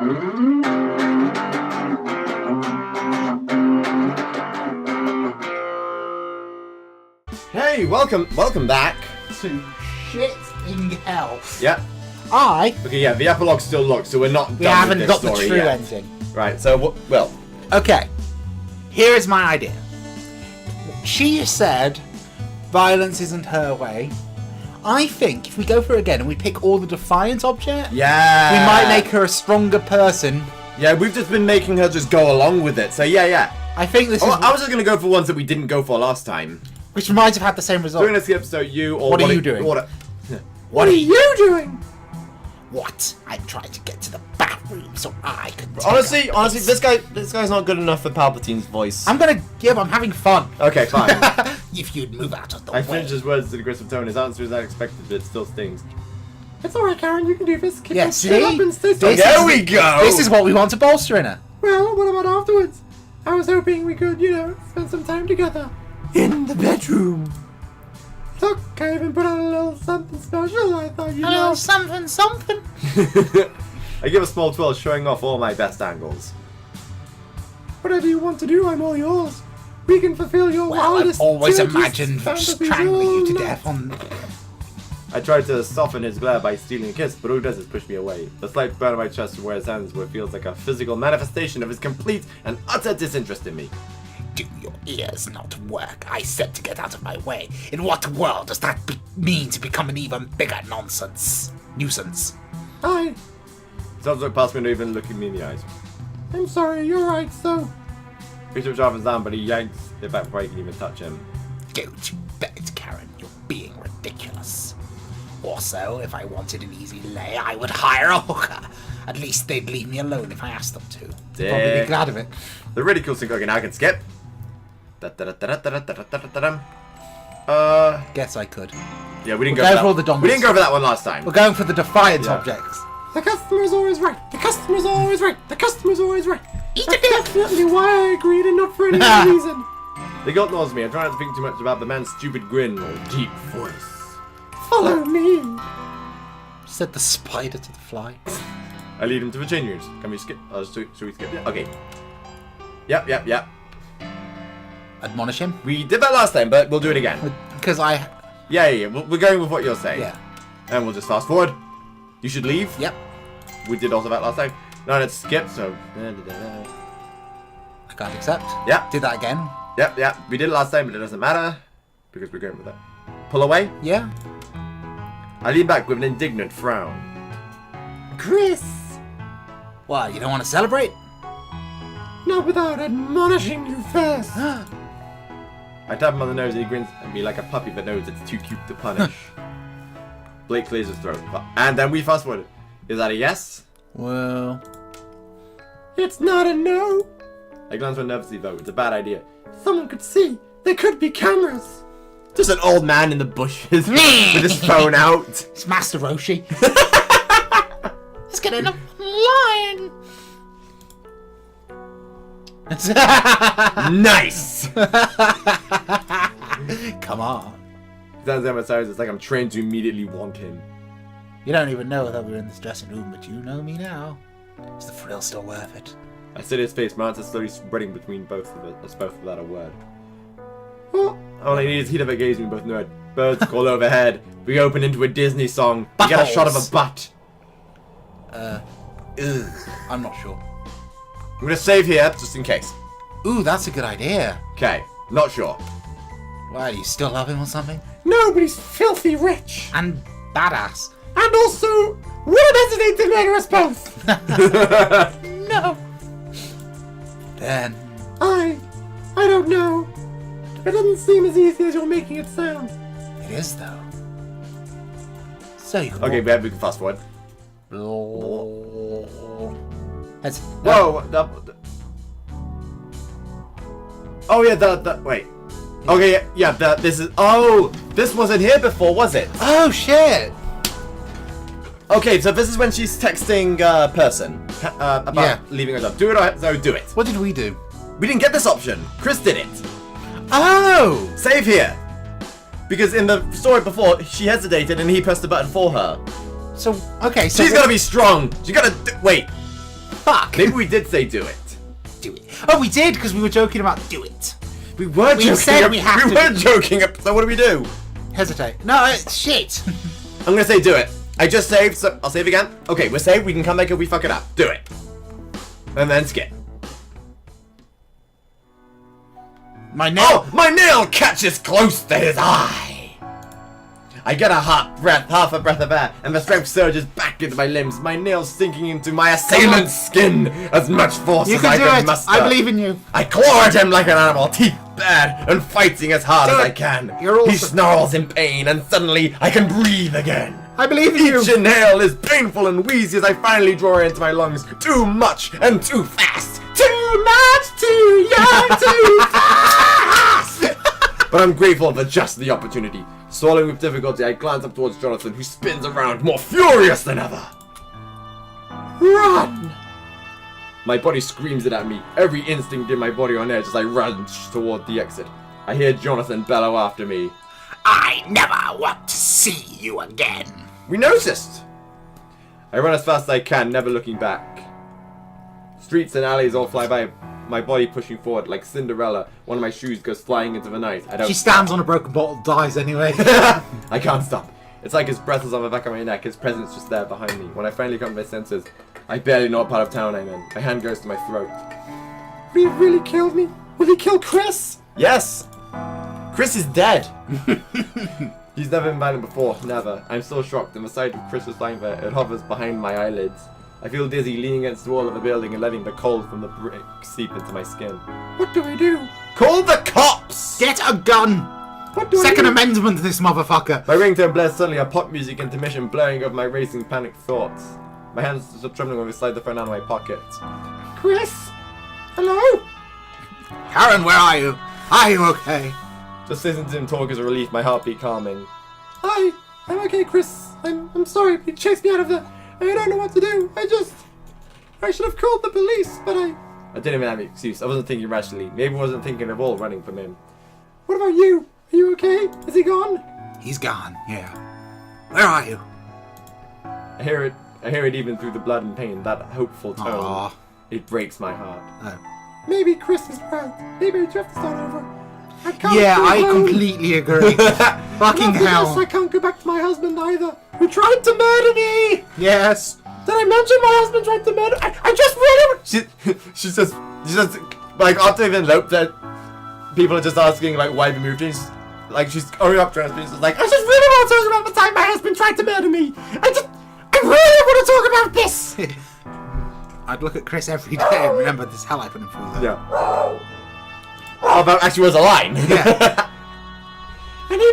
Hey, welcome back to shit in hell. Yeah. Okay, yeah, the epilogue's still locked, so we're not we done haven't with got this the story true yet. ending. Right, so, well... Okay, here is my idea. She said violence isn't her way. I think if we go for it again and we pick all the defiant objects, Yeah! we might make her a stronger person. Yeah, we've just been making her just go along with it, so yeah. I think this is... I was just going to go for ones that we didn't go for last time. Which might have had the same result. During this episode, you or... What are you doing? What are you doing? What? I'm trying to get to the bathroom so I can take Honestly, a piss. this guy's not good enough for Palpatine's voice. I'm having fun. Okay, fine. If you'd move out of the I way. finished his words in a aggressive tone. His answer is unexpected, but it still stings. It's alright, Karen, you can do this. Kick Yeah, shit up and stay strong. This There is- we go! This is what we want to bolster in her. Well, what about afterwards? I was hoping we could, spend some time together. In the bedroom. Look, I even put on a little something special. I thought you'd A little something. I give a small twirl, showing off all my best angles. Whatever you want to do, I'm all yours. We can fulfill your Well, I've wildest always turkey's imagined fantasies strangling you to all death on... night. I tried to soften his glare by stealing a kiss, but all he does is push me away. The slight burn on my chest from where his hands were feels like a physical manifestation of his complete and utter disinterest in me. Do your ears not work? I said to get out of my way. In what world does that mean to become an even bigger nuisance? Hi. Someone's looked past me and even looking me in the eyes. I'm sorry, you're right, so... Peter sharpens down, but he yanks it back before I can even touch him. Go to bed, Karen. You're being ridiculous. Also, if I wanted an easy lay, I would hire a hooker. At least they'd leave me alone if I asked them to. They'd probably be glad of it. The really cool thing, okay, now I can skip. Guess I could. Yeah, we didn't We'll go go for for all that. the dongles. We didn't go for that one last time. We're going for the defiant Yeah. objects. The customer's always right. The customer's always right. The customer's always right. Eat That's the dick. definitely why I agreed and not for any other reason. The guilt gnaws me. I try not to think too much about the man's stupid grin or deep voice. Follow me. Said the spider to the fly. I lead him to the changing rooms. Can we skip? Should we skip? Yeah. Okay. Yep. Admonish him. We did that last time, but we'll do it again. Because I... Yeah. We're going with what you're saying. Yeah. And we'll just fast forward. You should leave. Yep. We did also that last time. No, let's skip, so... I can't accept. Yeah. Did that again. Yep. We did it last time, but it doesn't matter. Because we're going with that. Pull away. Yeah. I lean back with an indignant frown. Chris! What, you don't want to celebrate? Not without admonishing you first. I tap him on the nose and he grins at me like a puppy that knows it's too cute to punish. Blake clears his throat. And then we fast forward. Is that a yes? Well... It's not a no. I glance around nervously though. It's a bad idea. Someone could see. There could be cameras. Just an old man in the bushes with his phone out. It's Master Roshi. Let's get in a line. Nice! Come on. He stands there beside us. It's like I'm trained to immediately want him. You don't even know that we were in this dressing room, but you know me now. Is the thrill still worth it? I study his face, my answer slowly spreading between both of us, both without a word. Well, all I need is heat of a gaze and we both know it. Birds call overhead. We open into a Disney song. We get a shot of a butt. I'm not sure. I'm gonna save here, just in case. Ooh, that's a good idea. Okay, not sure. Why, do you still love him or something? No, but he's filthy rich. And badass. And also, wouldn't hesitate to murder us both. No. Then... I don't know. It doesn't seem as easy as you're making it sound. It is, though. So you can... Okay, we can fast forward. That's... Whoa! Oh yeah, wait. Okay, yeah, this is... Oh! This wasn't here before, was it? Oh, shit! Okay, so this is when she's texting person about leaving her job. Do it or no, do it. What did we do? We didn't get this option. Chris did it. Oh! Save here. Because in the story before, she hesitated and he pressed the button for her. So, okay, so... She's gotta be strong. She gotta... Wait. Fuck. Maybe we did say do it. Do it. Oh, we did, because we were joking about do it. We were joking. Said we have we to. were joking. So what do we do? Hesitate. No, shit. I'm gonna say do it. I just saved, so I'll save again. Okay, we're saved. We can come back if we fuck it up. Do it. And then skip. My nail. Oh, my nail catches close to his eye. I get a half a breath of air, and the strength surges back into my limbs, my nails sinking into my assailant's skin. As much force as I can muster. I believe in you. I claw at him like an animal, teeth bared, and fighting as hard as I can. He snarls in pain, and suddenly I can breathe again. I believe in you. Each inhale is painful and wheezy as I finally draw it into my lungs. Too much and too fast. Too much, too young, too fast. But I'm grateful for just the opportunity. Swallowing with difficulty, I glance up towards Jonathan, who spins around more furious than ever. Run! My body screams it at me, every instinct in my body on edge as I run toward the exit. I hear Jonathan bellow after me. I never want to see you again. We noticed! I run as fast as I can, never looking back. Streets and alleys all fly by, my body pushing forward like Cinderella. One of my shoes goes flying into the night. She stands on a broken bottle, dies anyway. I can't stop. It's like his breath is on the back of my neck, his presence just there behind me. When I finally come to my senses, I barely know what part of town I'm in. My hand goes to my throat. Will he really kill me? Will he kill Chris? Yes! Chris is dead! He's never been violent before, never. I'm still shocked, and the sight of Chris was lying there, it hovers behind my eyelids. I feel dizzy, leaning against the wall of the building and letting the cold from the brick seep into my skin. What do I do? Call the cops! Get a gun! What do Second I do? Amendment to this motherfucker. My ringtone blares suddenly, a pop music intermission blurring over my racing panicked thoughts. My hands start trembling when I slide the phone out of my pocket. Chris? Hello? Karen, where are you? Are you okay? Just listening to him talk is a relief, my heartbeat calming. Hi, I'm okay, Chris. I'm sorry, he chased me out of the... I don't know what to do. I should have called the police, but I didn't even have an excuse. I wasn't thinking rationally. Maybe I wasn't thinking of all running from him. What about you? Are you okay? Is he gone? He's gone, yeah. Where are you? I hear it even through the blood and pain, that hopeful tone. Aww. It breaks my heart. Oh. Maybe Chris is right. Maybe I do have to start over. I completely agree. Fucking hell. I can't go back to my husband either, who tried to murder me! Yes. Did I mention my husband tried to murder? I just really... She says, like, after they've eloped, that people are just asking, like, why we moved in. She's going up to us, and she's like, I just really want to talk about the time my husband tried to murder me. I really want to talk about this. I'd look at Chris every day and remember this hell I put him through, though. Yeah. Oh, that actually was a line. Yeah.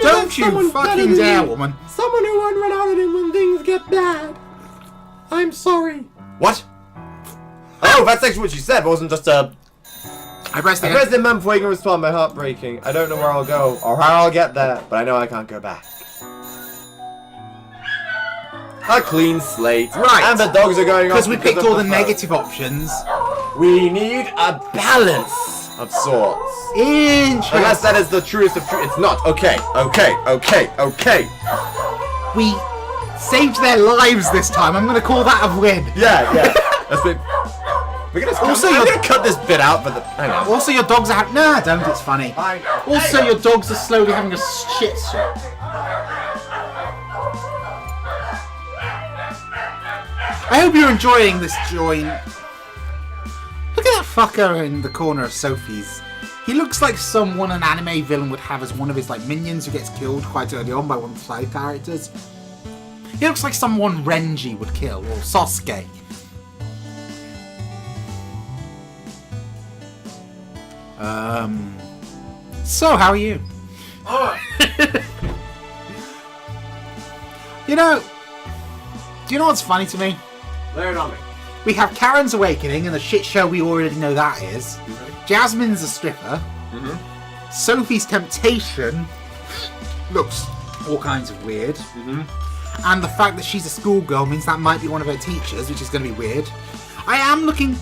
Don't you fucking dare, woman. Someone who won't run out on him when things get bad. I'm sorry. What? Oh, that's actually what she said. It wasn't just a... I pressed the man before you can respond. My heart breaking. I don't know where I'll go or how I'll get there, but I know I can't go back. A clean slate. Right. And the dogs are going off because we picked all the negative options. We need a balance of sorts. Interesting. Unless that is the truest of truth. It's not. Okay. We saved their lives this time. I'm going to call that a win. Yeah. That's been... I'm gonna cut this bit out, but hang on. Also, your dogs are... Nah, don't. It's funny. Also, your dogs are slowly having a shit show. I hope you're enjoying this joint. Look at that fucker in the corner of Sophie's. He looks like someone an anime villain would have as one of his minions who gets killed quite early on by one of the side characters. He looks like someone Renji would kill, or Sasuke. So, how are you? You know, do you know what's funny to me? Lay it on me. We have Karen's Awakening and the shit show we already know that is. Mm-hmm. Jasmine's a stripper. Mm-hmm. Sophie's Temptation looks all kinds of weird. Mm-hmm. And the fact that she's a schoolgirl means that might be one of her teachers, which is going to be weird. I am looking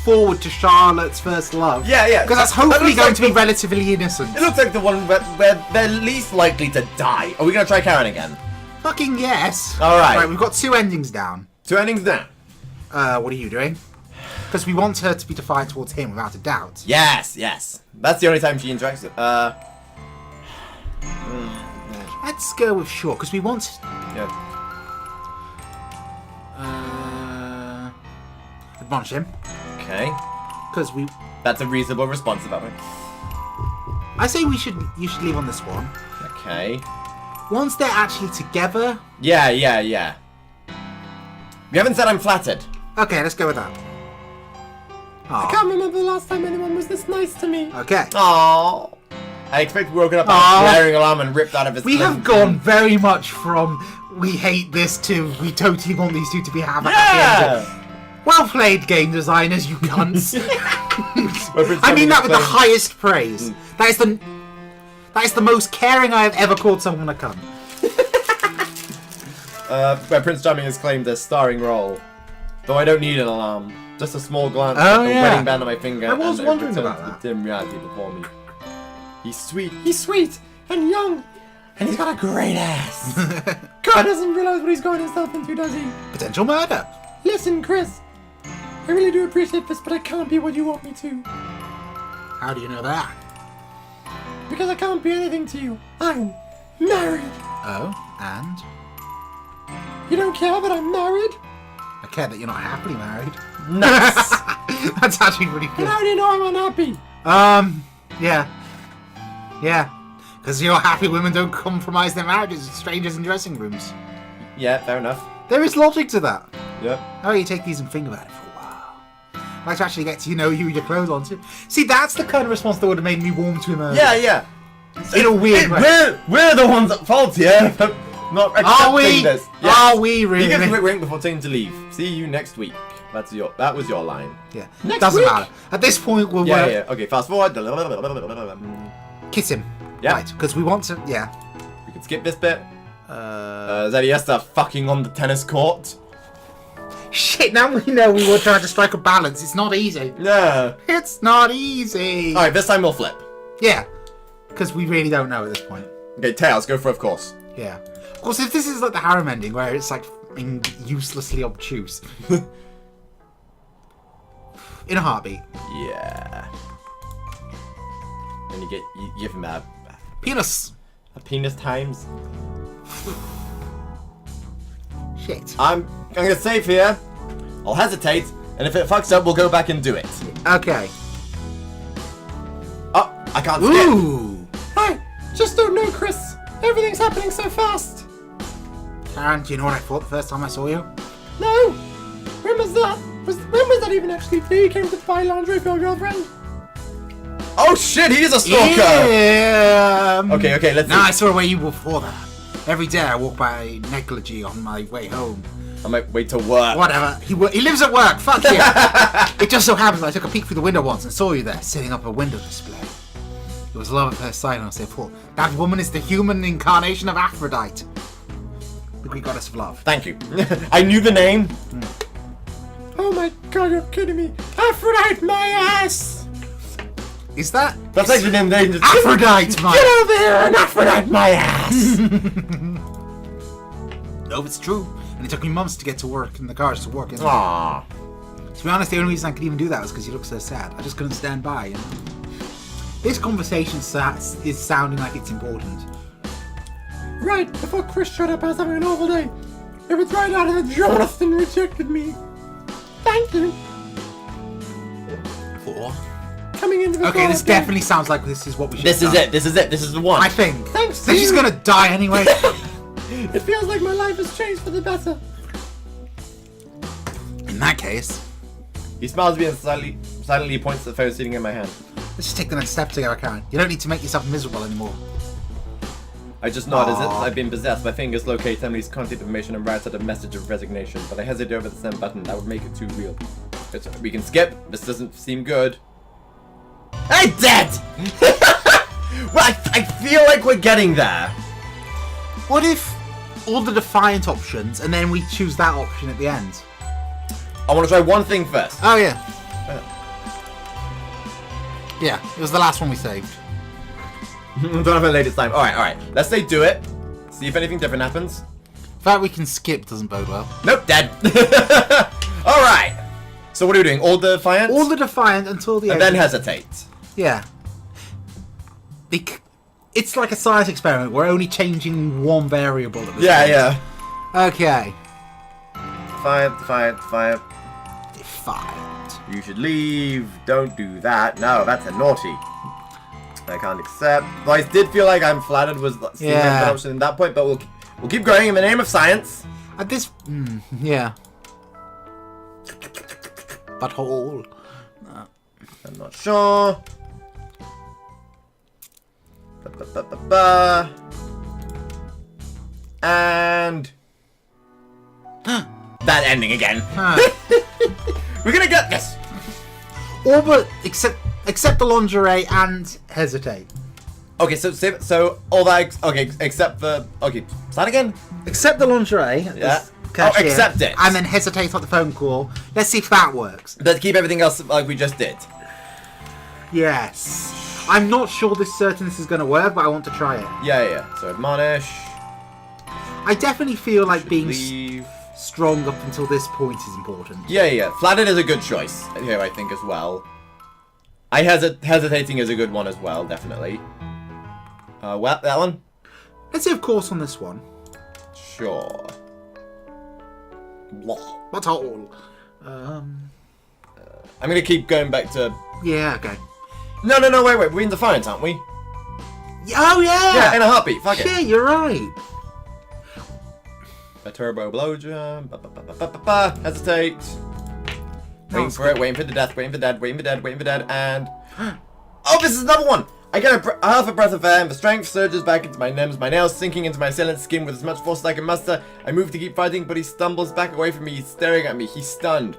forward to Charlotte's first love. Yeah. Because that's hopefully going to be relatively innocent. It looks like the one where they're least likely to die. Are we going to try Karen again? Fucking yes. All right. Right, we've got 2 endings down. 2 endings down. What are you doing? Because we want her to be defiant towards him, without a doubt. Yes, yes. That's the only time she interacts with... Let's go with sure, because we want... Yeah. Admonish him. Okay. Because we... That's a reasonable response about me. I say you should leave on this one. Okay. Once they're actually together... Yeah. You haven't said I'm flattered. Okay, let's go with that. I can't remember the last time anyone was this nice to me. Okay. Aww. I expect we woken up by a blaring alarm and ripped out of his... We have gone very much from we hate this to we totally want these two to be happy. Yeah! Well played, game designers, you cunts. I mean that with the highest praise. That is the most caring I have ever called someone a cunt. Where Prince Charming has claimed a starring role. Though I don't need an alarm. Just a small glance at the wedding band on my finger. I was and wondering it about returns that. the dim reality before me. He's sweet. He's sweet and young. And he's got a great ass. God doesn't realize what he's gotten himself into, does he? Potential murder. Listen, Chris. I really do appreciate this, but I can't be what you want me to. How do you know that? Because I can't be anything to you. I'm married. Oh, and? You don't care that I'm married? I care that you're not happily married. Nice. That's actually pretty And good. how do you know I'm unhappy? Yeah. Yeah. Because happy women don't compromise their marriages with strangers in dressing rooms. Yeah, fair enough. There is logic to that. Yeah. Oh, you take these and think about it for a while. I like to actually get to know you with your clothes on too. See, that's the kind of response that would have made me warm to him earlier. Yeah. In a weird way. We're the ones at fault here. Not accepting Are we? this. Are we You really? get a quick wink before telling to leave. See you next week. That was your line. Yeah. Next Doesn't week? matter. At this point, we'll Yeah. Okay, fast forward. kiss him. Yeah. Right, because we want to. Yeah. We can skip this bit. Zaviesta fucking on the tennis court. Shit, now we know we were trying to strike a balance. It's not easy. No. It's not easy. Alright, this time we'll flip. Yeah. Because we really don't know at this point. Okay, Tails, go for of course. Yeah. Of course, if this is like the harem ending where it's like uselessly obtuse. In a heartbeat. Yeah. And you give him a Penis. penis times. Shit. I'm gonna save here. I'll hesitate, and if it fucks up, we'll go back and do it. Okay. Oh, I can't skip. Ooh. I just don't know, Chris. Everything's happening so fast. Karen, do you know what I thought the first time I saw you? No. When was that? When was that even actually? You came to buy lingerie for your girlfriend? Oh shit, he is a stalker! Yeah. Okay, let's No, I see. saw her where you were before that. Every day I walk by Negligee on my way home. I might wait to work. Whatever. He lives at work. Fuck you. It just so happens I took a peek through the window once and saw you there, setting up a window display. It was love at first sight, and I said, "Paul, that woman is the human incarnation of Aphrodite, the Greek goddess of love." Thank you. I knew the name. Oh my God, you're kidding me. Aphrodite, my ass. Is that? That's like the name they just... Aphrodite, my. Get over here and Aphrodite, my ass. No, it's true. And it took me months to get to work in the cars to work. Isn't it? Aww. To be honest, the only reason I could even do that was because you look so sad. I just couldn't stand by. You know? This conversation is sounding like it's important. Right before Chris showed up, I was having an awful day. It was right out of the Jonathan rejected me. Thank you. For? Coming into the Okay, this car, definitely sounds like this is what we should This is it. This is the one. I think. Thanks to She's just you. gonna die anyway. It feels like my life has changed for the better. In that case, He smiles at me and silently points to the phone sitting in my hand. let's just take the next step together, Karen. You don't need to make yourself miserable anymore. I just nod as if Aww. I've been possessed. My fingers locate Emily's contact information and writes out a message of resignation, but I hesitate over the send button. That would make it too real. We can skip. This doesn't seem good. I'm dead! Well, I feel like we're getting there. What if all the defiant options and then we choose that option at the end? I want to try one thing first. Oh, yeah. Yeah, it was the last one we saved. Don't have a latest time. Alright. Let's say do it. See if anything different happens. The fact we can skip doesn't bode well. Nope, dead. Alright. So what are we doing? All defiant? All the defiant until the and end. then hesitate. Yeah. It's like a science experiment. We're only changing one variable at this point. Yeah. Okay. Defiant. Defiant. You should leave. Don't do that. No, that's a naughty. I can't accept. Though I did feel like I'm flattered was seeing that option in that point, but we'll keep going in the name of science. At this, yeah. Butthole. I'm not sure. And that ending again. We're gonna get this. All but except the lingerie and hesitate. Okay, so all that. Okay, except the. Okay, start again. Accept the lingerie. Yeah. Cashier, accept it. And then hesitate on the phone call. Let's see if that works. Let's keep everything else like we just did. Yes. I'm not sure certain this is going to work, but I want to try it. Yeah. So admonish. I definitely feel like being Leave. strong up until this point is important. Yeah. Flattered is a good choice here, I think, as well. Hesitating is a good one as well, definitely. Well, that one? Let's see, of course, on this one. Sure. What's all? I'm gonna keep going back to... Yeah, okay. No, wait, we're in Defiant, aren't we? Oh, yeah! Yeah, in a heartbeat, fuck it. Yeah, you're right. A turbo blowjob. Hesitate. Waiting for it, waiting for the death, waiting for dead, and... Oh, this is another one! I get a half a breath of air, and the strength surges back into my limbs, my nails sinking into my silent skin with as much force as I can muster. I move to keep fighting, but he stumbles back away from me. He's staring at me. He's stunned.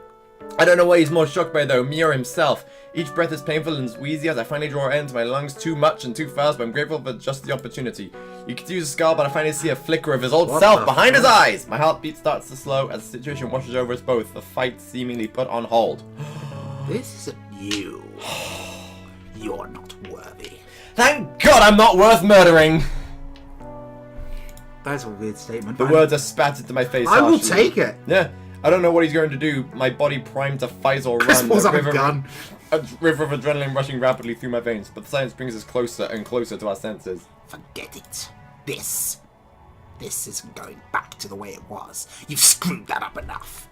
I don't know what he's more shocked by, though, me or himself. Each breath is painful and wheezy as I finally draw air into my lungs too much and too fast, but I'm grateful for just the opportunity. You could use a scar, but I finally see a flicker of his old self behind his eyes. My heartbeat starts to slow as the situation washes over us both, the fight seemingly put on hold. This isn't you. You're not worthy. Thank God I'm not worth murdering. That's a weird statement. The words are spat into my face. I will harshly. take it. Yeah. I don't know what he's going to do. My body primed to fight or Chris run. pulls out a gun. A river of adrenaline rushing rapidly through my veins, but the silence brings us closer and closer to our senses. Forget it. This isn't going back to the way it was. You've screwed that up enough.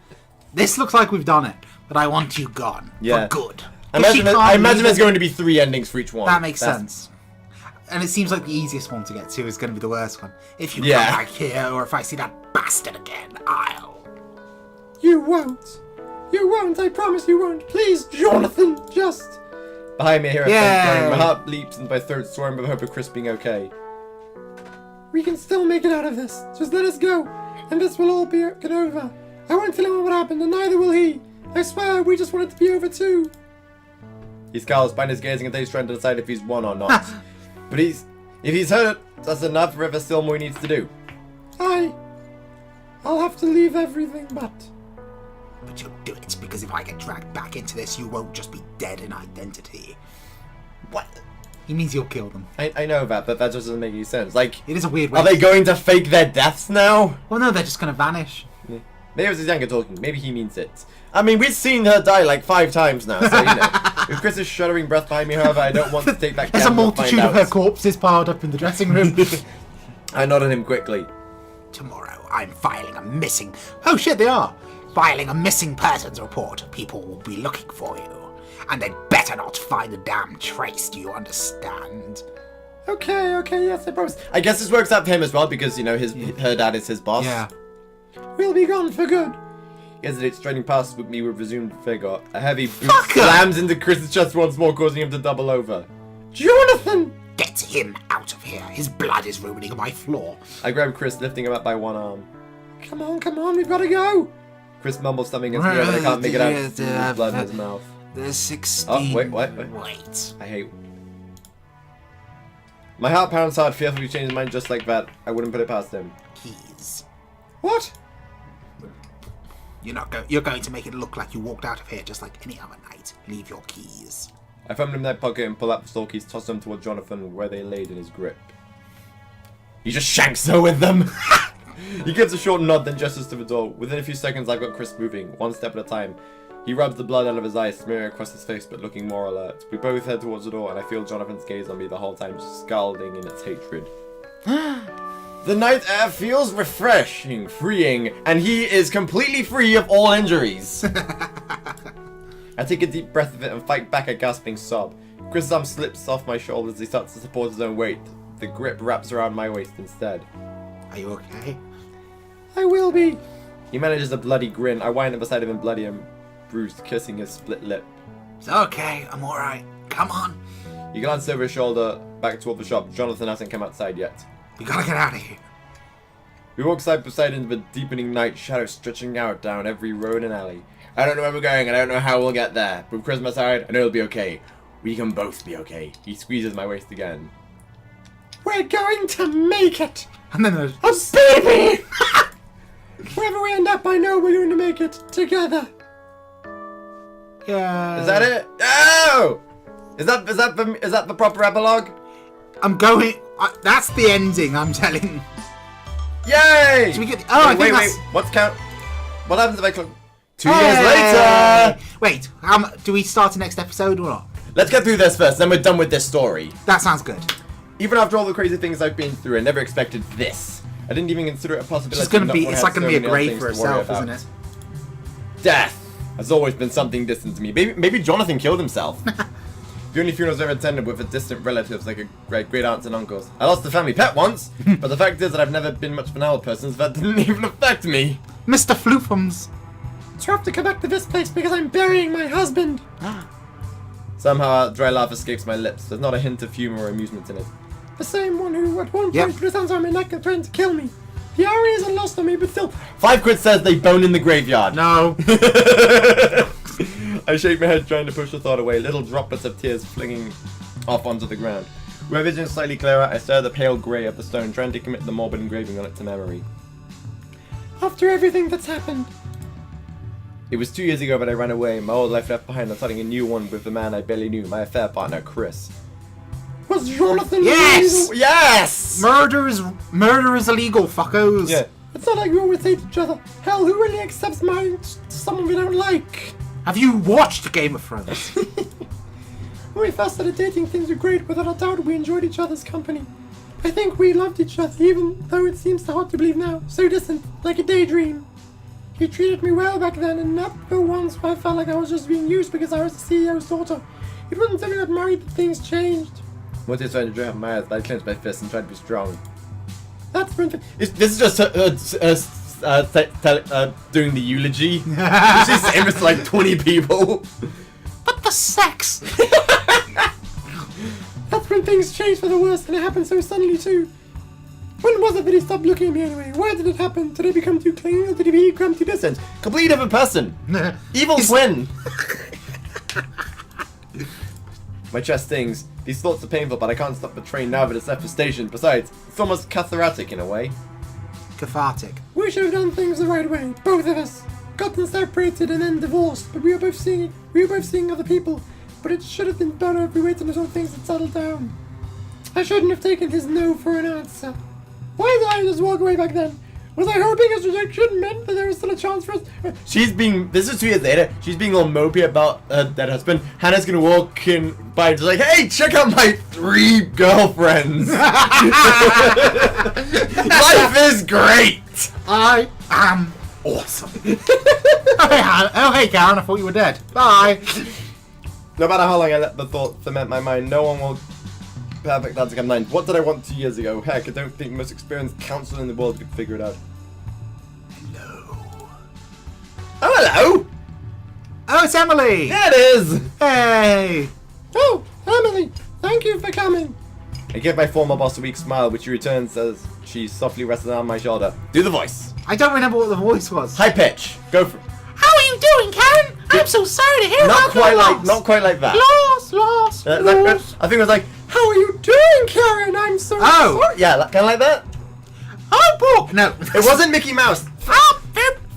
This looks like we've done it, but I want you gone. Yeah. For good. I imagine there's going to be 3 endings for each one. That makes sense. And it seems like the easiest one to get to is going to be the worst one. If you come back here, or if I see that bastard again, I'll... You won't. You won't, I promise you won't. Please, Jonathan, just... Behind me, I hear a Yay. thump. My heart leaps and my throat swarm with hope of Chris being okay. We can still make it out of this. Just let us go, and this will all get over. I won't tell anyone what happened, and neither will he. I swear, we just want it to be over too. He scowls, Spinus gazing until he's trying to decide if he's won or not. But if he's hurt, that's enough. There's still more he needs to do. I'll have to leave everything, but you'll do it, because if I get dragged back into this, you won't just be dead in identity. What? He means you'll kill them. I know that, but that just doesn't make any sense. Like, it is a weird way. Are they going to fake their deaths now? Well, no, they're just going to vanish. Yeah. Maybe it was his younger talking. Maybe he means it. I mean, we've seen her die like 5 times now, so, you know. With Chris's shuddering breath behind me, however, I don't want to take that There's a gamble. multitude of her corpses piled up in the dressing room. I nodded him quickly. Tomorrow, I'm filing a missing... Oh, shit, they are. Filing a missing persons report. People will be looking for you. And they'd better not find a damn trace, do you understand? Okay, yes, I promise. I guess this works out for him as well, because, you know, her dad is his boss. Yeah. We'll be gone for good. He hesitates, striding past with me with resumed vigor. A heavy boot slams into Chris's chest once more, causing him to double over. Jonathan! Get him out of here. His blood is ruining my floor. I grab Chris, lifting him up by one arm. Come on, we've got to go. Chris mumbles something against me, but I can't make it out. There's blood in his mouth. There's 16. Oh, wait. Wait. I hate... My heart pounds hard, fearful he changed his mind just like that. I wouldn't put it past him. Keys. What? You're going to make it look like you walked out of here just like any other night. Leave your keys. I fumble in my pocket and pull out the store keys, toss them toward Jonathan where they laid in his grip. He just shanks her with them! He gives a short nod, then gestures to the door. Within a few seconds, I've got Chris moving, one step at a time. He rubs the blood out of his eyes, smearing across his face, but looking more alert. We both head towards the door, and I feel Jonathan's gaze on me the whole time, scalding in its hatred. The night air feels refreshing, freeing, and he is completely free of all injuries. I take a deep breath of it and fight back a gasping sob. Chris' arm slips off my shoulders as he starts to support his own weight. The grip wraps around my waist instead. Are you okay? I will be. He manages a bloody grin. I wind up beside him and bloody and bruised, kissing his split lip. It's okay. I'm alright. Come on. He glances over his shoulder back toward the shop. Jonathan hasn't come outside yet. We gotta get out of here. We walk side by side into the deepening night, shadows stretching out down every road and alley. I don't know where we're going, and I don't know how we'll get there. But with Chris on my side, I know it'll be okay. We can both be okay. He squeezes my waist again. We're going to make it. And then there's A baby! Wherever we end up, I know we're going to make it together. yeah. Is that it? No! Is that the proper epilogue? I'm going. That's the ending. I'm telling. Yay! Should we get? Oh, I think wait. that's. What's count? What happens if I click? 2 Hey! years later. Wait. Do we start the next episode or not? Let's get through this first, then we're done with this story. That sounds good. Even after all the crazy things I've been through, I never expected this. I didn't even consider it a possibility. It's gonna not be. when I It's had like gonna so be a many other grave things for to worry herself, isn't about. it? Death has always been something distant to me. Maybe Jonathan killed himself. The only funerals I ever attended were for distant relatives, like great aunts and uncles. I lost a family pet once, but the fact is that I've never been much of an owl person, so that didn't even affect me. Mr. Floofums. So I have to come back to this place because I'm burying my husband. Somehow a dry laugh escapes my lips. There's not a hint of humor or amusement in it. The same one who at one point Yep. put his hands on my neck and threatened to kill me. The irony isn't lost on me, but still. 5 quid says they bone in the graveyard. No. I shake my head trying to push the thought away, little droplets of tears flinging off onto the ground. With my vision slightly clearer, I stare at the pale grey of the stone, trying to commit the morbid engraving on it to memory. After everything that's happened, It was 2 years ago that I ran away, my old life left behind, and starting a new one with the man I barely knew, my affair partner, Chris. was Jonathan Yes! illegal? Yes! Murder is illegal, fuckos. Yeah. It's not like we always hate each other. Hell, who really accepts marrying someone we don't like? Have you watched Game of Thrones? When we first started dating, things were great. Without a doubt, we enjoyed each other's company. I think we loved each other, even though it seems so hard to believe now. So distant, like a daydream. He treated me well back then, and never once I felt like I was just being used because I was the CEO's daughter. It wasn't until we got married that things changed. Once I started to dry out my eyes, I clenched my fists and tried to be strong. That's when This is just doing the eulogy. She's saying this to like 20 people. But the sex. That's when things changed for the worse, and it happened so suddenly too. When was it that he stopped looking at me anyway? Why did it happen? Did I become too clingy, or did he become too distant? Completely different person. Evil twin. My chest stings. These thoughts are painful, but I can't stop the train now that it's left the station. Besides, it's almost cathartic in a way. Cathartic. We should have done things the right way, both of us. Gotten separated and then divorced, but we were both seeing other people. But it should have been better if we waited until things had settled down. I shouldn't have taken his no for an answer. Why did I just walk away back then? Was I hoping his rejection meant that there was still a chance for us? This is 2 years later, she's being all mopey about her dead husband. Hannah's gonna walk in by just like, hey, check out my 3 girlfriends. Life is great. I am awesome. Oh hey Karen, I thought you were dead. Bye. No matter how long I let the thought ferment my mind, no one will perfect answer come 9. What did I want 2 years ago? Heck, I don't think the most experienced counselor in the world could figure it out. Hello. Oh, hello! Oh, it's Emily. Yeah, it is! Hey. Oh, Emily, thank you for coming. I give my former boss a weak smile, which she returns as she softly rests on my shoulder. Do the voice. I don't remember what the voice was. High pitch. Go for it. How are you doing, Karen? I'm so sorry to hear Not about your loss. not quite like that. Loss. I think it was like, How are you doing, Karen? I'm so Oh. sorry. yeah, kind of like that. Oh, book. No. It wasn't Mickey Mouse. Oh,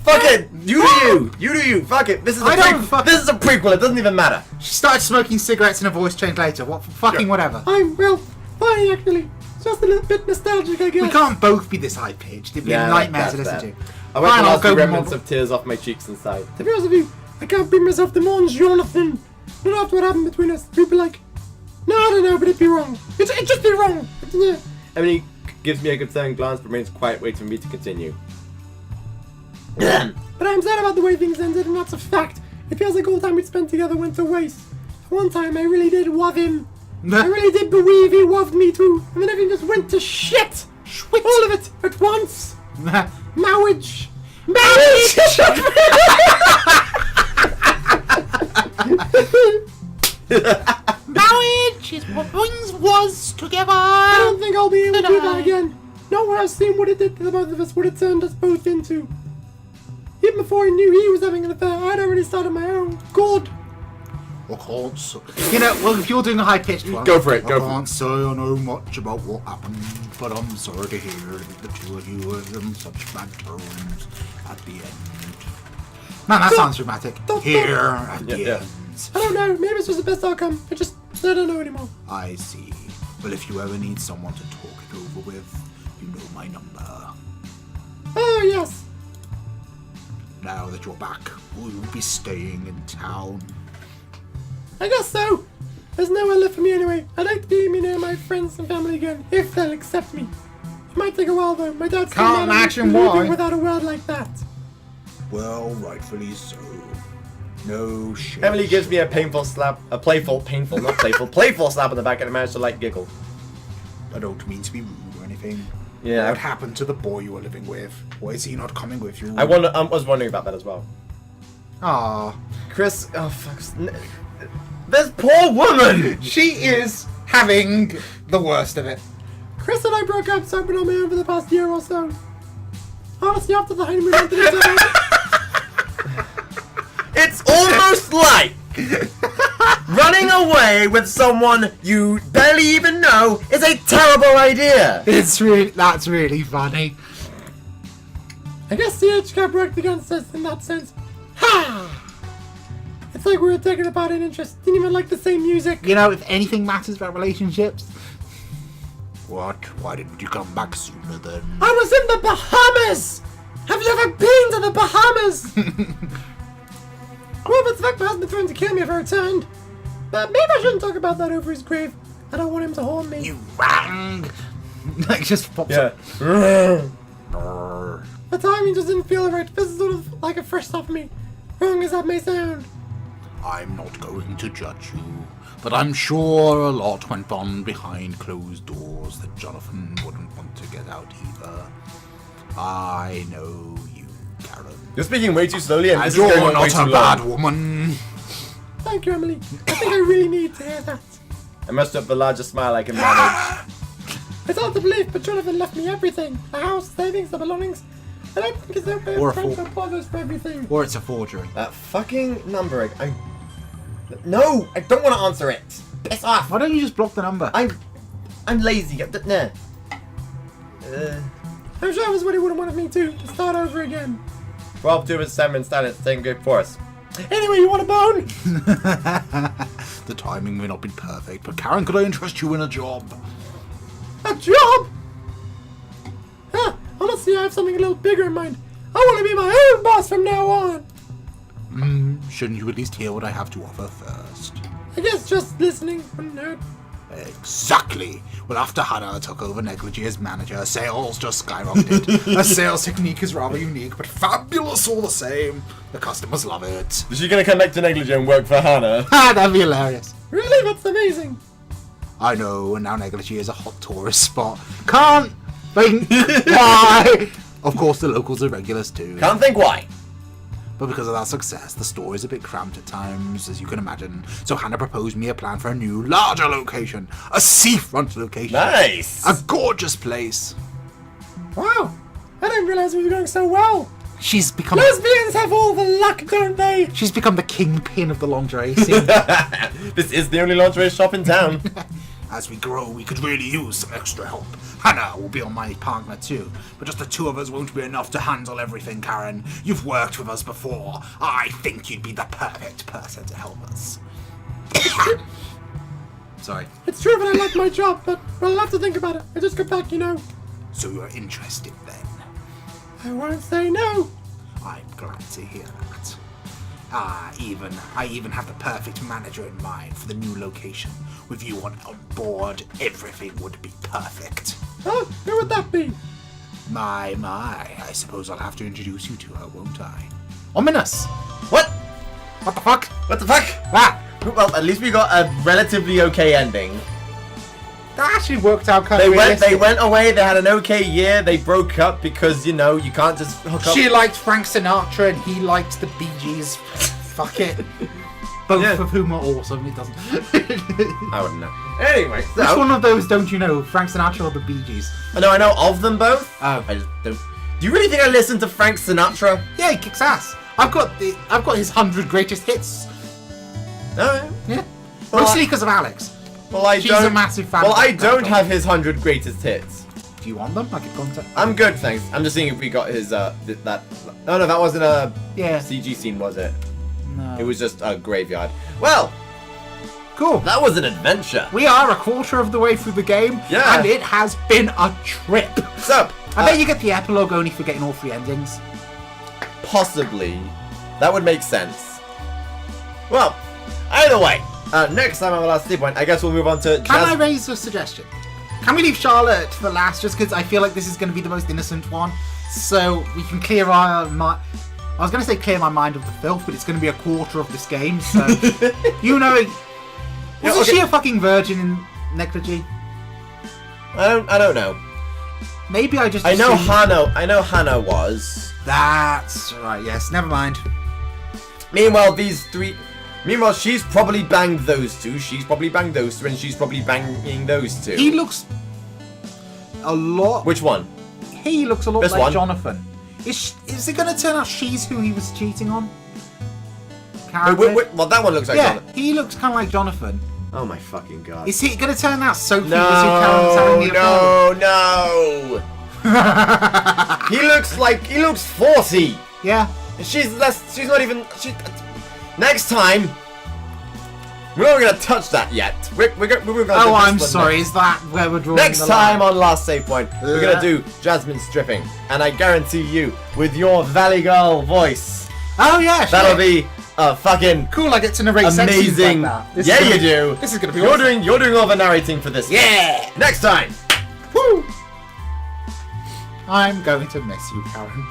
Fuck it. You do you. Fuck it. This is a I don't fuck- This is a prequel. It doesn't even matter. She started smoking cigarettes and her voice changed later. What? Fucking Sure. whatever. I'm, well, fine actually. Just a little bit nostalgic, I guess. We can't both be this high pitched. It'd be a nightmare to that's listen fair. to. I went Fine, to I'll last the go remnants more- of tears off my cheeks and sighed. To be honest with you, I can't bring myself to mourn Jonathan. Not after what happened between us. We'd be like, no, I don't know, but it'd be wrong. It'd just be wrong. Yeah. Emily gives me a concerned glance, but remains quiet, waiting for me to continue. But I'm sad about the way things ended, and that's a fact. It feels like all the time we'd spent together went to waste. One time I really did love him. I really did believe he loved me too. And then everything just went to shit. All of it at once. Marriage. Marriage is what brings us together. I don't think I'll be able to do that again. Not when I've seen what it did to the both of us, what it turned us both into. Even before I knew he was having an affair, I'd already started my own. God. I can't say. You know, well, if you're doing a high-pitched one, Go for it. I can't say I know much about what happened, but I'm sorry to hear that the two of you were in such bad terms at the end. Man, that sounds dramatic. Here at the end. I don't know. Maybe it's just the best outcome. I don't know anymore. I see. Well, if you ever need someone to talk it over with, you know my number. Oh, yes. Now that you're back, will you be staying in town? I guess so. There's nowhere left for me anyway. I'd like to be near my friends and family again, if they'll accept me. It might take a while though. My dad's Can't imagine why. without a word like that. Well, rightfully so. No shit. Emily gives me a playful slap on the back, and I manage to like giggle. I don't mean to be rude or anything. Yeah. What happened to the boy you were living with? Why is he not coming with you? I was wondering about that as well. Ah, Chris, oh fuck. This poor woman! she is having the worst of it. Chris and I broke up, so I've been on my own for the past year or so. Honestly, after the honeymoon, I didn't know. It's almost like running away with someone you barely even know is a terrible idea. That's really funny. I guess the age gap worked against us in that sense. Ha! It's like we were taking apart an interest. Didn't even like the same music. You know, if anything matters about relationships. What? Why didn't you come back sooner then? I was in the Bahamas! Have you ever been to the Bahamas? Well, but the fact my husband threatened to kill me if I returned. But maybe I shouldn't talk about that over his grave. I don't want him to haunt me. You rang! Like, just pops Yeah. up. The timing just didn't feel right. This is sort of like a fresh start for me. Wrong as that may sound. I'm not going to judge you, but I'm sure a lot went on behind closed doors that Jonathan wouldn't want to get out either. I know you, Karen. You're speaking way too slowly, and And this is going you're on way not too a bad long. woman. Thank you, Emily. I think I really need to hear that. I must have the largest smile I can manage. It's hard to believe, but Jonathan left me everything. The house, savings, the belongings. I don't think it's okay Or to a transfer fool. photos for everything. Or it's a forgery. That fucking number. No, I don't want to answer it. Piss off. Why don't you just block the number? I'm lazy. Nah. I'm sure it was what he would have wanted me to start over again. 12, 2, and 7 standard taking good for us. Anyway, you want a bone? The timing may not be perfect, but Karen, could I interest you in a job? A job? Huh, honestly, I have something a little bigger in mind. I want to be my own boss from now on. Shouldn't you at least hear what I have to offer first? I guess just listening wouldn't hurt. Exactly. Well, after Hannah took over Negligee as manager, sales just skyrocketed. Her sales technique is rather unique, but fabulous all the same. The customers love it. Is she gonna come back to Negligee and work for Hannah? Ah, that'd be hilarious. Really? That's amazing. I know, and now Negligee is a hot tourist spot. Can't think why. Of course, the locals are regulars too. Can't think why. But because of that success, the store is a bit cramped at times, as you can imagine. So Hannah proposed me a plan for a new, larger location. A seafront location. Nice. A gorgeous place. Wow. I didn't realize we were going so well. She's become... Lesbians have all the luck, don't they? She's become the kingpin of the lingerie scene. This is the only lingerie shop in town. As we grow, we could really use some extra help. Hannah will be on my partner too, but just the two of us won't be enough to handle everything, Karen. You've worked with us before. I think you'd be the perfect person to help us. Sorry. It's true that I like my job, but I'll have to think about it. I just got back, you know. So you're interested then? I won't say no. I'm glad to hear that. I even have the perfect manager in mind for the new location. With you on board, everything would be perfect. Oh, who would that be? My, I suppose I'll have to introduce you to her, won't I? Ominous! What? What the fuck? What the fuck? Ah! Well, at least we got a relatively okay ending. That actually worked out kind of They went away, they had an okay year, they broke up because, you know, you can't just hook up. She liked Frank Sinatra and he liked the Bee Gees. Fuck it. Both of whom are awesome, it doesn't. I wouldn't know. Anyway, so... Which one of those don't you know? Frank Sinatra or the Bee Gees? I know of them both. Oh. I just don't... Do you really think I listen to Frank Sinatra? Yeah, he kicks ass. I've got his 100 greatest hits. No. Yeah. Well, Mostly because of Alex. Well, She's a massive fan. Well, of I that don't guy. have his 100 greatest hits. Do you want them? I can contact. I'm good, thanks. I'm just seeing if we got his, that... No, that wasn't a Yeah. CG scene, was it? No. It was just a graveyard. Well, cool. that was an adventure. We are a quarter of the way through the game. Yeah. And it has been a trip. So, I bet you get the epilogue only for getting all 3 endings. possibly. That would make sense. Well, either way, next time on the last sleep point, I guess we'll move on to Can I raise a suggestion? Can we leave Charlotte to the last just because I feel like this is going to be the most innocent one? So we can clear our mind. I was going to say clear my mind of the filth, but it's going to be a quarter of this game, so... you know... Wasn't she a fucking virgin in Negligee? I don't know. Maybe I just I know assumed- Hannah was. That's right, yes, never mind. Meanwhile, Meanwhile, she's probably banged those two. She's probably banged those two, and she's probably banging those two. He looks... a lot... Which one? He looks a lot This like one? Jonathan. Is it going to turn out she's who he was cheating on? Wait, well, that one looks like Yeah, Jonathan. he looks kind of like Jonathan. Oh my fucking god. Is he going to turn out Sophie was who Karen's having the affair No. He looks 40. with? Yeah. She's not even. Next time, we're not gonna touch that yet. We're gonna Oh, do this I'm one sorry. Is that where we're drawing Next the time line? on Last Save Point, we're gonna do Jasmine stripping, and I guarantee you, with your Valley Girl voice, Oh yeah, that'll shit. be a fucking Cool. I get to narrate sex scenes amazing. like that. Yeah, you do. This is gonna be You're awesome. doing all the narrating for this. Yeah. Next time. Woo. I'm going to miss you, Karen.